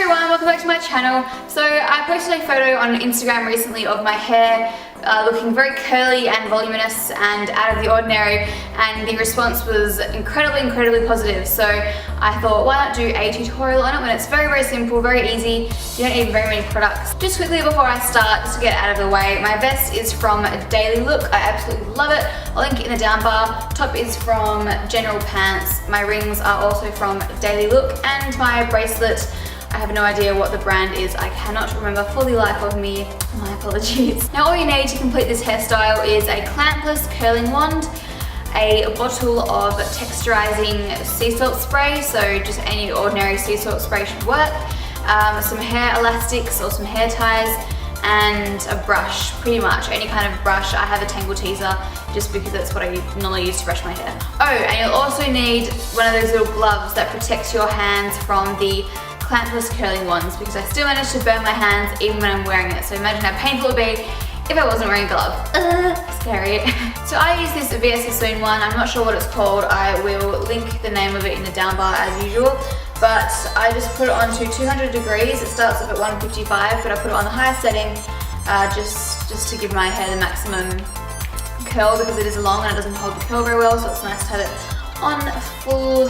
everyone, welcome back to my channel. So I posted a photo on Instagram recently of my hair looking very curly and voluminous and out of the ordinary, and the response was incredibly positive. So I thought, why not do a tutorial on it when it's very simple, very easy, you don't need very many products. Just quickly before I start, just to get it out of the way, my vest is from Daily Look. I absolutely love it. I'll link it in the down bar. Top is from General Pants. My rings are also from Daily Look, and my bracelet, I have no idea what the brand is. I cannot remember for the life of me. My apologies. Now all you need to complete this hairstyle is a clampless curling wand, a bottle of texturizing sea salt spray, so just any ordinary sea salt spray should work, some hair elastics or some hair ties, and a brush, pretty much any kind of brush. I have a tangle teaser just because that's what I normally use to brush my hair. Oh, and you'll also need one of those little gloves that protects your hands from the clampless curling wands, because I still manage to burn my hands even when I'm wearing it. So imagine how painful it would be if I wasn't wearing a glove. Scary. So I use this VS Sassoon one. I'm not sure what it's called. I will link the name of it in the down bar as usual. But I just put it onto 200 degrees. It starts off at 155, but I put it on the highest setting just to give my hair the maximum curl, because it is long and it doesn't hold the curl very well, so it's nice to have it on full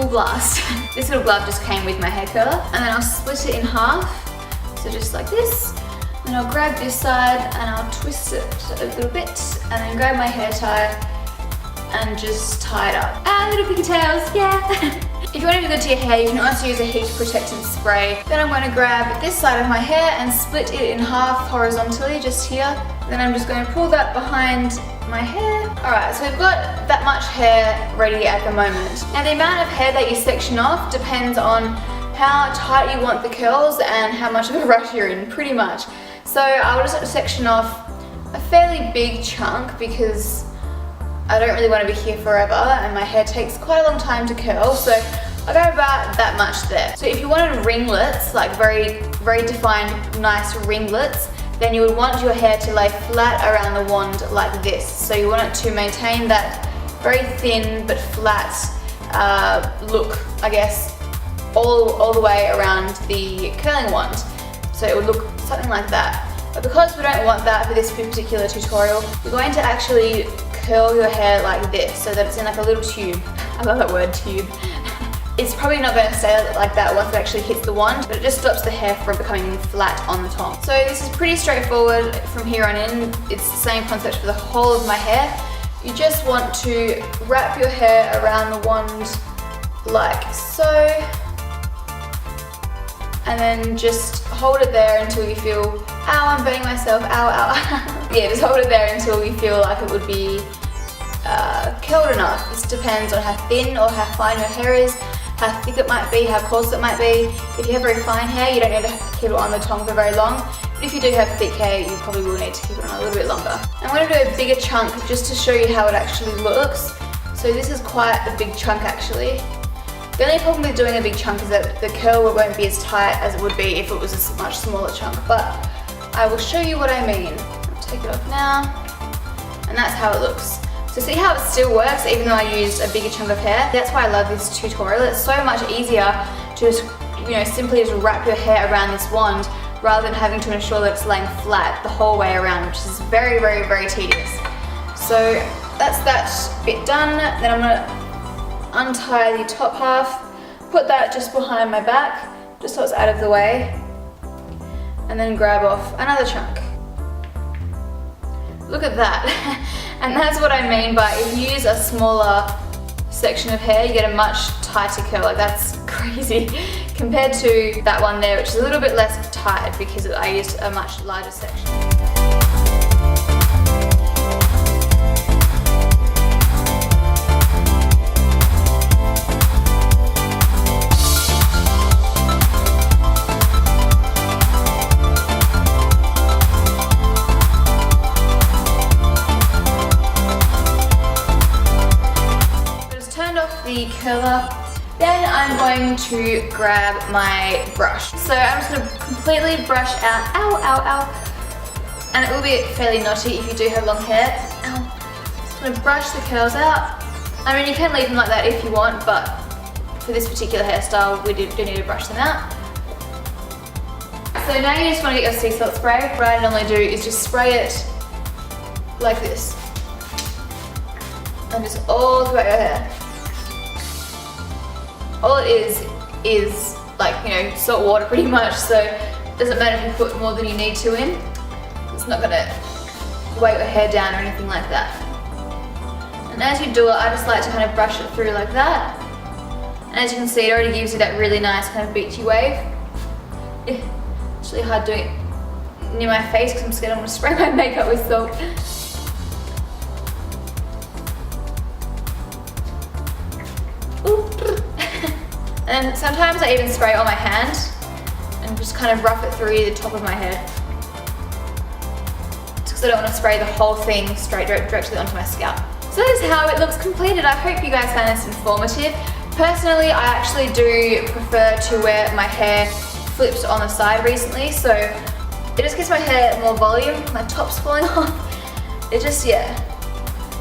blast. This little glove just came with my hair curler, and then I'll split it in half, so just like this. Then I'll grab this side and I'll twist it a little bit, and then grab my hair tie and just tie it up. Ah, little pigtails, yeah! If you want to do good to your hair, you can also use a heat protectant spray. Then I'm going to grab this side of my hair and split it in half horizontally, just here. Then I'm just going to pull that behind my hair. Alright, so we've got that much hair ready at the moment. Now the amount of hair that you section off depends on how tight you want the curls and how much of a rush you're in, pretty much. So I will just section off a fairly big chunk because I don't really want to be here forever and my hair takes quite a long time to curl, so I go about that much there. So if you wanted ringlets, like very defined, nice ringlets, then you would want your hair to lay flat around the wand like this. So you want it to maintain that very thin but flat look, I guess, all the way around the curling wand. So it would look something like that. But because we don't want that for this particular tutorial, we're going to actually curl your hair like this, so that it's in like a little tube. I love that word, tube. It's probably not going to stay like that once it actually hits the wand, but it just stops the hair from becoming flat on the top. So this is pretty straightforward from here on in. It's the same concept for the whole of my hair. You just want to wrap your hair around the wand like so, and then just hold it there until you feel, ow, I'm burning myself, ow, ow. Yeah, just hold it there until you feel like it would be curled enough. This depends on how thin or how fine your hair is, how thick it might be, how coarse it might be. If you have very fine hair, you don't need to keep it on the tong for very long. But if you do have thick hair, you probably will need to keep it on a little bit longer. I'm going to do a bigger chunk just to show you how it actually looks. So this is quite a big chunk actually. The only problem with doing a big chunk is that the curl won't be as tight as it would be if it was a much smaller chunk, but I will show you what I mean. I'll take it off now, and that's how it looks. So see how it still works even though I used a bigger chunk of hair? That's why I love this tutorial. It's so much easier to just, simply just wrap your hair around this wand rather than having to ensure that it's laying flat the whole way around, which is very tedious. So that's that bit done. Then I'm going to untie the top half, put that just behind my back, just so it's out of the way, and then grab off another chunk. Look at that. And that's what I mean by if you use a smaller section of hair, you get a much tighter curl. Like, that's crazy compared to that one there, which is a little bit less tight because I used a much larger section. The curler. Then I'm going to grab my brush. So I'm just going to completely brush out, ow, and it will be fairly knotty if you do have long hair. Just going to brush the curls out. I mean, you can leave them like that if you want, but for this particular hairstyle, we do need to brush them out. so now you just want to get your sea salt spray. What I normally do is just spray it like this. And just all throughout your hair. All it is like, you know, salt water pretty much, so it doesn't matter if you put more than you need to in. It's not gonna weigh your hair down or anything like that. And as you do it, I just like to kind of brush it through like that. And as you can see, it already gives you that really nice kind of beachy wave. It's really hard doing it near my face because I'm scared I'm gonna spray my makeup with salt. And sometimes I even spray it on my hand and just kind of rough it through the top of my head. Just because I don't want to spray the whole thing straight directly onto my scalp. So that is how it looks completed. I hope you guys found this informative. Personally, I actually do prefer to wear my hair flipped on the side recently, so it just gives my hair more volume. My top's falling off. It just, yeah.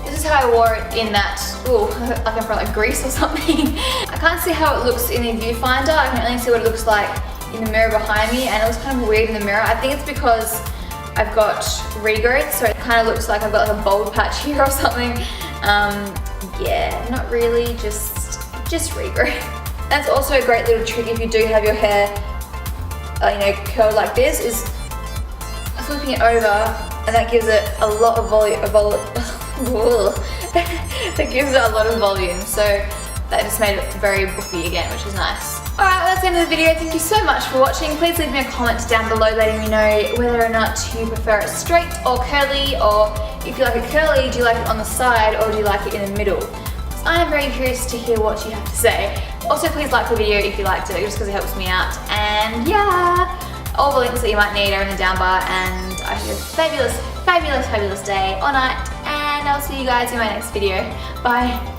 This is how I wore it in that, ooh, like I'm from like Greece or something. I can't see how it looks in the viewfinder. I can only see what it looks like in the mirror behind me, and it looks kind of weird in the mirror. I think it's because I've got regrowth, so it kind of looks like I've got like a bald patch here or something. Yeah, not really, just regrowth. That's also a great little trick if you do have your hair, you know, curled like this, is flipping it over, and that gives it a lot of volume. That gives it a lot of volume, so that just made it very buffy again, which is nice. Alright, well, that's the end of the video. Thank you so much for watching. Please leave me a comment down below letting me know whether or not you prefer it straight or curly, or if you like it curly, do you like it on the side or do you like it in the middle? I am very curious to hear what you have to say. Also, please like the video if you liked it, just because it helps me out. And yeah, all the links that you might need are in the down bar, and I hope you have a fabulous, fabulous, fabulous day or night, and I'll see you guys in my next video. Bye.